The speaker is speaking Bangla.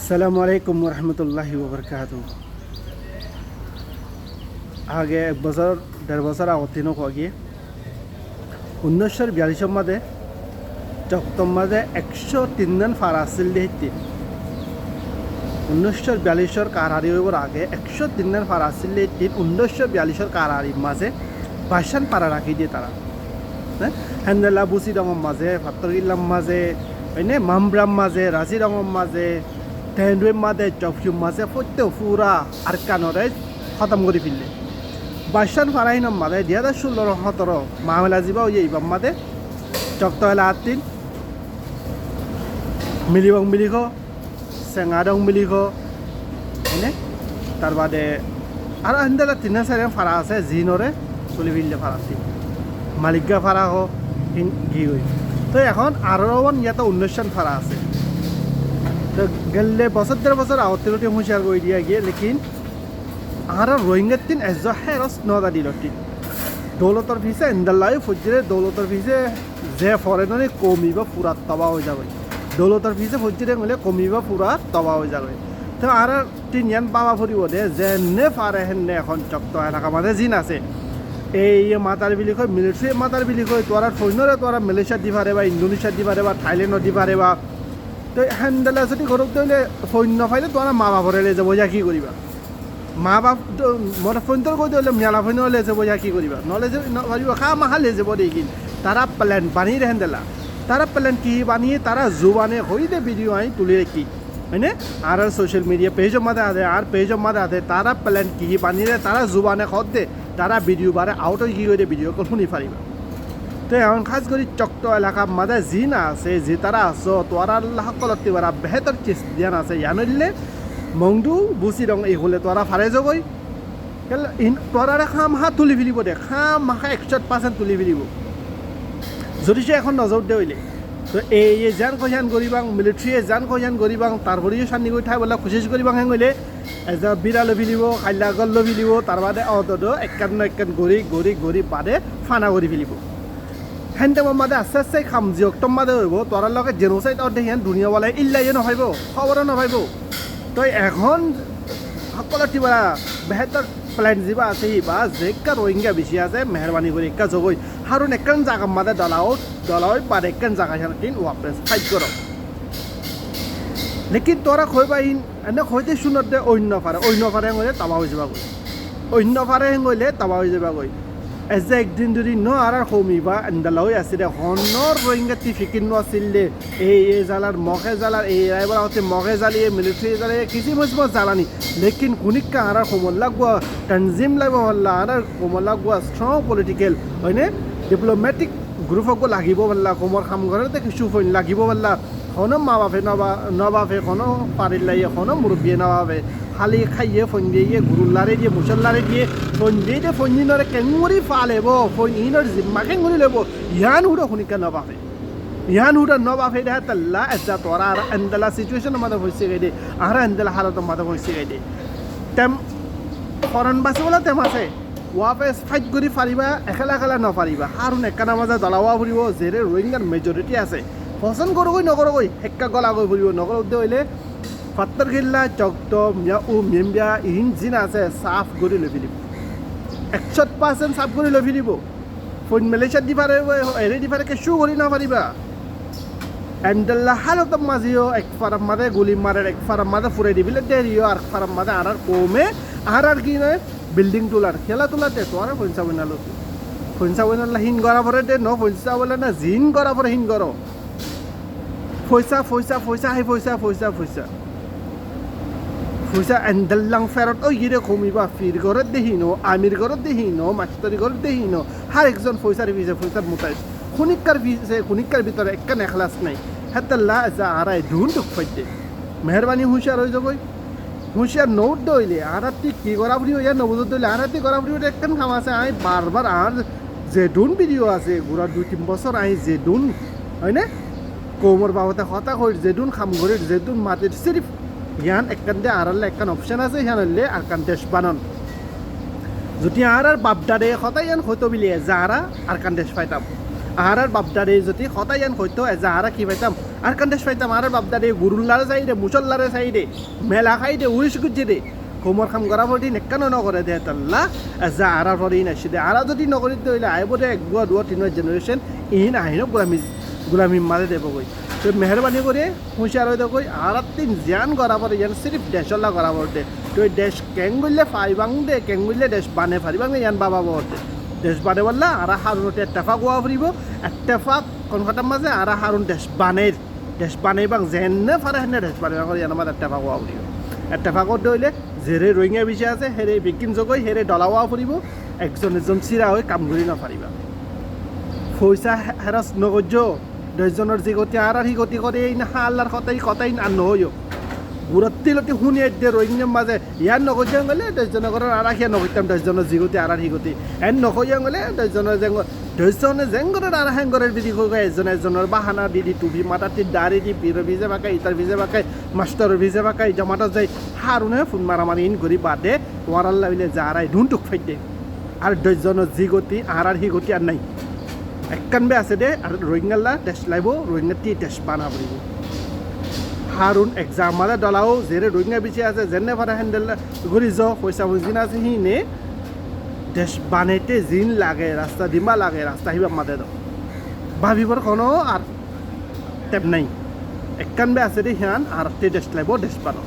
আসসালামু আলাইকুম রহমতুল্লাহি ওবরকাতু। আগে এক বছর দেড় বছর আগতিনো গিয়ে 1942 মাঝে চক্তম মাঝে 103 জন ফারা আসছিল দিহিতি 1942 কারারি হইবার আগে 103 জন ফারা আসছিল দিহিতি 1942 কারারি মাঝে বাসান পারা রাখি দিয়ে তারা হেন্দেলা বুসি রঙম মাঝে ফাত্তরগিল্লাম মাঝে হয়নে মামব্রাম মাঝে রাজি রঙম মাঝে তেহেন্ডুয়ের মাঝে চফিউম মাঝে প্রত্যেক পুরা আর কানরে খতম করে ফেললে বাসান ফারাহিনম মাঝে 2016-17 মামলা যাবা ওই এইবার মাঝে চক্তলা আতিন মিলিবং মিলিখ চেঙাদং মিলিখ হয়নে তার বাদে আর হেন্দেলা 3-4 ফারা আছে জিনরে চলি ফেললে ফারাতি মালিকা ফারা হোক গিয়ে তো এখন আরও ইয়াতে 19 ফারা আছে তো গেলে বছর দেড় বছর আওতিলটি হুঁশিয়ার করে দিয়া গিয়ে লেকিন আর রোহিঙ্গার তিন এজ হেরস নদা দিলটি দৌলতর ফিসে ইন্দাল্লাই ফজরে দৌলতর ফিসে যে ফরেনরে কমিবা পুরা তবা হয়ে যাবে দৌলতর ফিসে ফজরে গেলে কমিবা পুরা তবা হয়ে যাবে তো আর তিন ইয়ান বাবা ফুরিব দে যে নে ফারে হেনে এখন চক্ত এলাকা মাঝে জিন আছে এই মাতার বিলি কয় মিলিটারি মাতার বিলি কয় তোরা সৈন্যরে তোরা মালয়েশিয়া দি পারে বা ইন্দোনেশিয়া দি পারে বা থাইল্যান্ডত দি পারে বা তো হেন্দেলা যদি ঘরক দিলে সৈন্য ফাইলে তোরা মা বাপরে লে যাব যা কি করিবা মা বাপ মোর সৈন্যর কৈ দিলে মেলা সৈন্য লে যাব যা কি করিবা নহলে যে ভাবিব খা মাহা লে যাব দেখিন তারা প্ল্যান বানিয়ে রে হেন্দেলা তারা প্ল্যান কি বানিয়ে তারা জুবানে হই দে ভিডিও আই তুলে রাখি হয়নে আর সোশ্যাল মিডিয়া পেজের মাঝে আছে আর পেজের মাঝে আছে তারা প্ল্যান কি বানিয়ে তারা জুবানে খত দে তারা ভিডিও বারে আউট হয়ে কি করে ভিডিও কল শুনি পারিবা তো এখন খাস করে চক্ত এলাকার মাঝে যি না আছে যে তারা আছো তোরা আল্লাহ সকলতে বারা বেহতর চিজ জ্ঞান আছে জানিলে মংদু বুসি রং এই হলে তোরা ফারে যাবই তোরা খাম হা তুলি ফেলিব দে খাম মাখা 100% তুলি ফেলিব যদি সে এখন নজর দে হইলে তো এই জান কইয়ান গরিবাং মিলিটারিয়ে জান কইয়ান গরিবাং তারপরেও শান্তি করে ঠাই বলা খুশি করিবাং হেন হইলে এজ বিড়াল ফেলিব খাইলা গল্ল ফেলিব তার বাদে অত একান গড়ি গড়ি গড়ি বাদে ফানা করে ফেলিব হেনটাইমৰ মাদে আস্তে আস্তে খাম জিয়ক্তম মাদে হইব তোরার লগে জেনোসাইড অর্ধে হেন দুনিয়া বলে ইল্লাই নভাইব খবর নভাইব তো এখন সকলের টিবা বেহতর প্ল্যান যা আছে বা যেকা রোহিঙ্গা বেশি আছে মেহরবানি করে একা জগই হারুন একান জায়গা মাদে দলাও বাদে একান জায়গা তিন ওয়াপেস ফাইট করো লেকিন তোরা খৈবা ইন এনে খৈতে শুনত দে অন্য ফারে গ'লে তাবা হৈ যাবা গৈ অন্য ফারে গ'লে তাবা হৈ যাবা গৈ এজ একদিন যদি ন আর কমিবা এন্দালাই আছে দে হনৰ রোহিঙ্গা ফিকির আছিল দে এই জালার মগে জালার এই এবার হচ্ছে মগে জ্বালিয়ে মিলিটারি জ্বালিয়ে কিছু মজব জ্বালানি লেকিন কুনিকা আর সমল লাগবা তনজিম লাগবা হল্লা আর সমল লাগবা স্ট্রং পলিটিক্যাল হয়নে ডিপ্লোমেটিক গ্রুপকো লাগিব বল্লা কোমর কাম ঘরতে কিছু ফইন লাগিব বল্লা কোনো মা বাপে নবাপে কোনো পারির লাইয়ে কোনো মুরব্বী নবাপে খালি খাইয়ে ফোন দিয়ে গুরুল্লারে দিয়ে মুসল্লারে দিয়ে ফোন দিয়ে ফোনরে কেঙুরি ফালেব ফোন ইনর জিম্মাকে গুলি লব ইয়ান হুড়ো শুনিকে নবাপে ইয়ান হুড়ো নবাপে দেহে তাল্লা এজা তোরা আর এন্দেলা সিচুয়েশন মাদে হয়েছে গাই দে আর এন্দেলা হালত মাদে হয়েছে গাই দে তেম ফরেন বাসে বলে তেম আছে ওয়াপে ফাইট কৰি ফারিবা একেলা একেলা নপারিবা হারুন একানা মাঝে জ্বালাওয়া ফুরিব যেরে রোহিঙ্গার মেজরিটি আছে পছন্দ করগৈ নকৰগৈ হেক্কা গলাগৈ ফুৰিব নকৰোঁতে হইলে ফাত্তৰ গিল্লা চকটম মেম্বিয়া ইহিন জিন আছে সাফ কৰি লৈ ফেলিব 100% সাফ কৰি লৈ ফেলিব ফোন মালয়েছিয়াত দি পাৰে হেৰি দি পাৰে কিছু কৰি নাপাৰিবা এন্ডাল্লা হালত মাজিও এক ফারাম মাদে গুলি মারে এক ফারাম মাদে ফুরে দিবিলে দেরিও আর ফারাম মাদে আর কমে আর কি নয় বিল্ডিং তোলার খেলা তোলাতে তো আর পয়সা বনালো পয়সা বনালা হিন গড়া ভরে দে ন পয়সা বলে না জিন গড়া ভরে হিন গড় পয়সা পয়সা পয়সা হে পয়সা পয়সা পয়সা পয়সা এন্ডাল্লাং ফেরত ওই গিরে কমিবা ফির ঘরত দেহিনো আমির ঘরত দেহিনো মাস্টারি ঘরত দেহিনো হার একজন পয়সার ভিজে পয়সার মোতাইজ খুনিকার ভিতরে একটা নেখলাস নাই হেতাল্লা যা আড়াই ধুন দুঃখ ফাইতে মেহরবানি হুঁশিয়ার হয়ে যাবই হুঁশিয়ার নোট দইলে আরাতি কি করা ফুরি হইয়া নবুজত দইলে আরাতি করা ফুরি ওটা একখান খাম আছে আই বারবার আর যে ডুন ভিডিও আছে ঘোরা 2-3 বছর আই যে ডুন হয় না কোমর বাবতে হতা কই যে ডুন খাম ঘরে যে ডুন মাটির সিরিফ ইয়ান একখান দিয়ে আড়ালে একখান অপশন আছে ইয়ান হলে আর কান দেশ বানান যদি আর বাপদারে হতাই ইয়ান হইতো বিলিয়ে যারা আর কান দেশ পাইতাম আর বাপদারে যদি হতাই ইয়ান হইতো যারা কি পাইতাম আর কান দেশ পাইতাম আর বাপদারে গুরুল্লারে সাইডে মুসল্লারে সাইডে মেলা খাইডে উইশ গুজি দে কোমর খাম করা পড়ি নেকানো নকরে দে তাল্লা যা আরা পড়ি না সিদে আরা যদি নকরি তইলে আইবরে এক গুয়া দুয়া তিন জেনারেশন ইন আহিন গুলামি মারে দেব কই তো মেহরবানি করে হুঁশিয়ার হইতে কই আর তিন জ্ঞান করা পড়ে যেন সিরিফ দেশল্লা করা পড়ে তো দেশ কেং বললে ফাইবাং দে কেং বললে দেশ বানে ফারিবাং ইয়ান বাবা বলতে দেশ বানে বললা আর হারুনতে এত্তেফাক হওয়া ফুরিব এত্তেফাক কোন কথার মাঝে আর হারুন দেশ বানাইবাং যেনে ফারে হেনে দেশ বানাইবাং ইয়ান আমার এত্তেফাক হওয়া ফুরিব এত্তেফাকত দইলে যেরে রোহিঙ্গা বিষয় আছে হেরে বিকিম জগৈ হেরে ডলাওয়া ফুরিব একজন চিৰা হৈ কাম কৰি নাপাৰিবা পইচা হেৰাচ নগজ্য দহজনের যে গতি আর সি গতি করে এই না আল্লাহর কথাই আর নহয়ও গুরত্তিলতি শুনি দিয়ে রোহিঙ্গার মাঝে ইয়ার নগজ্য গেলে দহজনের ঘরের আর সিয়া নগতাম দহজনের যি গতি আর সি গতি এন নকইয়া গেলে দহজনে জেংগরের আর হেংগরের বিধি হোক এজনের বাহানা দি টুপি মাথাটির দাড়ি দি পির ভিজে বাকাই ইটার ভিজে বাকাই মাস্টারের ভিজে বাকাই জমাটা যাই হারুনে ফোন মারামারি ইন করি বাদে তোমার আল্লাহ বিলে যারাই ঢুনটুক ফাইদে আর দহজনের যি গতি আর সি গতি আর নাই একখানবে আছে দে আর রোহিঙ্গাল্লা দেশ লাইব রোহিঙ্গাটি দেশ বানা পড়ব হারুন এক্সাম মাঝে ডলাও যেরে রোহিঙ্গা বিচি আছে যেনে ফারা হ্যান্ডেল ঘুরি যাও পয়সা বুঝিন আছে সিনে দেশ বানাইতে জিন লাগে রাস্তা দিমা লাগে রাস্তা হিবা মাদে দাও ভাবিবার কোনো আর টেপ নাই একখানবে আছে দে হিয়ান আর দেশ লাইব দেশ বানাও